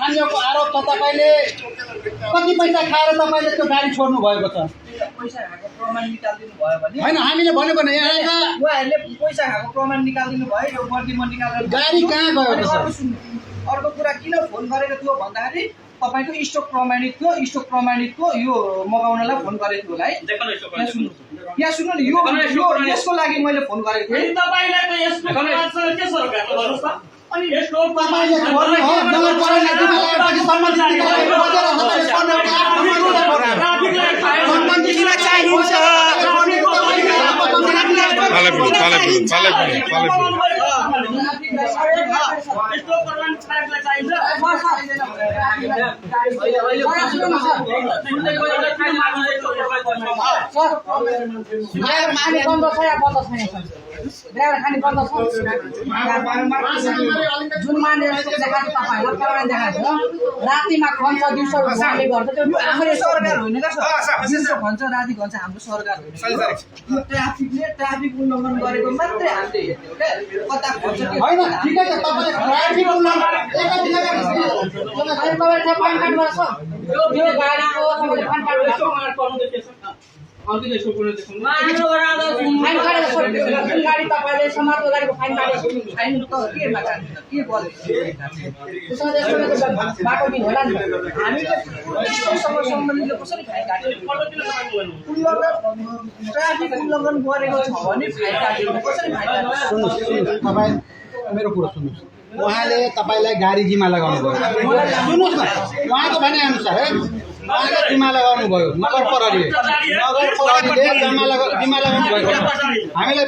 अन्यको आरोप छ तपाईले कति पैसा खाएर तपाईले त्यो गाडी छोड्नु भएको छ पैसा खाएको प्रमाण निकाल्दिनु भयो भने हैन हामीले भनेको नि यहाँ उहाँहरूले पैसा खाएको प्रमाण निकाल्दिनु भयो यो वर्दी म निकालेर गाडी कहाँ गयो त सर अर्को कुरा किन फोन गरेको थियो भन्दाखेरि तपाईको स्टक प्रमाणित थियो स्टक प्रमाणितको यो मगाउनलाई फोन गरेको थियो होला है यहाँ सुन्नु न यो यसको लागि मैले फोन गरेको थिएँ तपाईलाई त यसको प्रमाणसँग के सरकार गर्नुस् त अनि यसको तपाईले छोड्नु हो नगर परेन तिमीलाई पछि सम्बन्धित सम्बन्धितलाई चाहिन्छ यस्तो प्रमाण छाडलाई चाहिन्छ माने बन्द छ या बन्द छैन ड्राइभर खाने बन्द छ जुन माने देखाएको तपाईहरुलाई प्रमाण देखाएको रातिमा खन्छ दिउँसो उहाँले गर्छ त्यो हाम्रो सरकार होइन का दिउँसो भन्छ राति भन्छ हाम्रो सरकार होइन यो ट्राफिकले ट्राफिक उल्लङ्घन गरेको मात्रै हामीले हेर्ने हो क्या कता भन्छ के हैन ठिकै छ तपाईले ट्राफिक उल्लङ्घन तपाईले पान कार्ड गर्छ यो गाडीको तपाईले पान कार्ड गर्छ अन्तिम यसको कुरो देखाउनु फाइन काटेर जुन गाडी तपाईले समाजको गाडीको फाइन काटेको फाइन त केमा काट्नु के त्यसमा बाटो दिन होला नि हामी त सम्बन्धित कसरी फाइन काट्यो ट्राफिक उल्लङ्घन गरेको छ भने फाइन काट्यो कसरी फाइन काट्यो सुन्नुस् तपाई मेरो कुरा सुन्नुस् उहाँले तपाईलाई गाडी जिम्मा लगाउनु भयो सुन्नुस् न उहाँको भने अनुसार है उहाँले जिम्मा लगाउनु भयो नगर प्रहरीले जिम्मा लगाउनु भएको हामीलाई